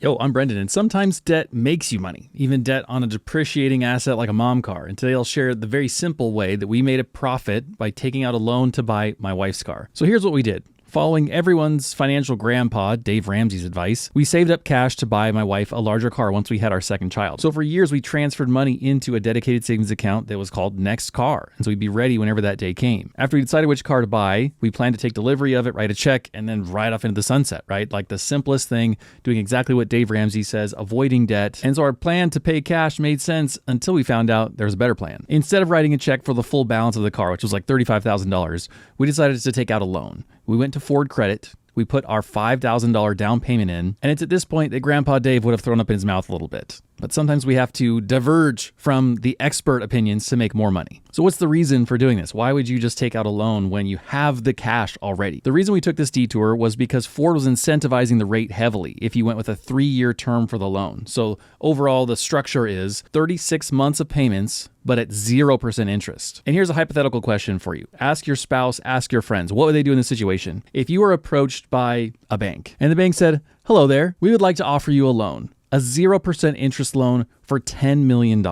Yo, I'm Brendan, and sometimes debt makes you money, even debt on a depreciating asset like a mom car. And today I'll share the very simple way that we made a profit by taking out a loan to buy my wife's car. So here's what we did. Following everyone's financial grandpa, Dave Ramsey's advice, we saved up cash to buy my wife a larger car once we had our second child. So for years, we transferred money into a dedicated savings account that was called Next Car, and so we'd be ready whenever that day came. After we decided which car to buy, we planned to take delivery of it, write a check, and then ride off into the sunset, right? Like the simplest thing, doing exactly what Dave Ramsey says, avoiding debt. And so our plan to pay cash made sense until we found out there was a better plan. Instead of writing a check for the full balance of the car, which was like $35,000, we decided to take out a loan. We went to Ford Credit. We put our $5,000 down payment in, and it's at this point that Grandpa Dave would have thrown up in his mouth a little bit. But sometimes we have to diverge from the expert opinions to make more money. So what's the reason for doing this? Why would you just take out a loan when you have the cash already? The reason we took this detour was because Ford was incentivizing the rate heavily if you went with a 3-year term for the loan. So overall, the structure is 36 months of payments, but at 0% interest. And here's a hypothetical question for you. Ask your spouse, ask your friends, what would they do in this situation? If you were approached by a bank and the bank said, "Hello there, we would like to offer you a loan. A 0% interest loan for $10 million.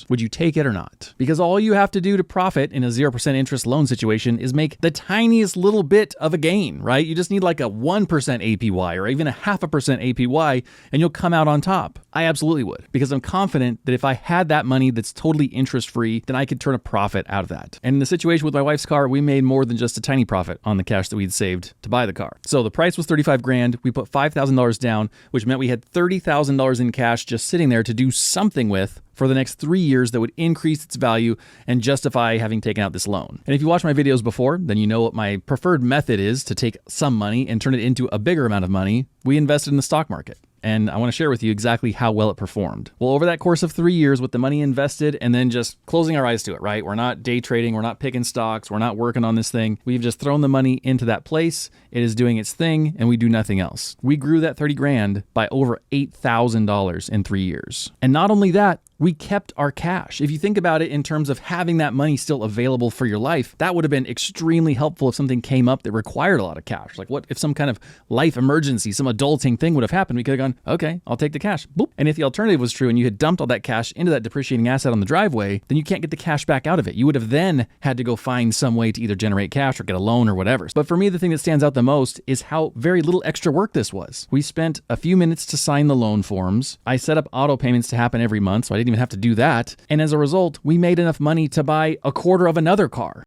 Would you take it or not? Because all you have to do to profit in a 0% interest loan situation is make the tiniest little bit of a gain, right? You just need like a 1% APY or even a 0.5% APY and you'll come out on top. I absolutely would, because I'm confident that if I had that money that's totally interest free, then I could turn a profit out of that. And in the situation with my wife's car, we made more than just a tiny profit on the cash that we'd saved to buy the car. So the price was $35,000. We put $5,000 down, which meant we had $30,000 in cash just sitting there to do something with for the next 3 years that would increase its value and justify having taken out this loan. And if you watch my videos before, then you know what my preferred method is to take some money and turn it into a bigger amount of money. We invested in the stock market. And I want to share with you exactly how well it performed. Well, over that course of 3 years with the money invested and then just closing our eyes to it, right? We're not day trading. We're not picking stocks. We're not working on this thing. We've just thrown the money into that place. It is doing its thing and we do nothing else. We grew that 30 grand by over $8,000 in 3 years. And not only that, we kept our cash. If you think about it in terms of having that money still available for your life, that would have been extremely helpful if something came up that required a lot of cash. Like what if some kind of life emergency, some adulting thing would have happened? We could have gone, okay, I'll take the cash. Boop. And if the alternative was true and you had dumped all that cash into that depreciating asset on the driveway, then you can't get the cash back out of it. You would have then had to go find some way to either generate cash or get a loan or whatever. But for me, the thing that stands out the most is how very little extra work this was. We spent a few minutes to sign the loan forms. I set up auto payments to happen every month, so I didn't even have to do that. And as a result, we made enough money to buy a quarter of another car.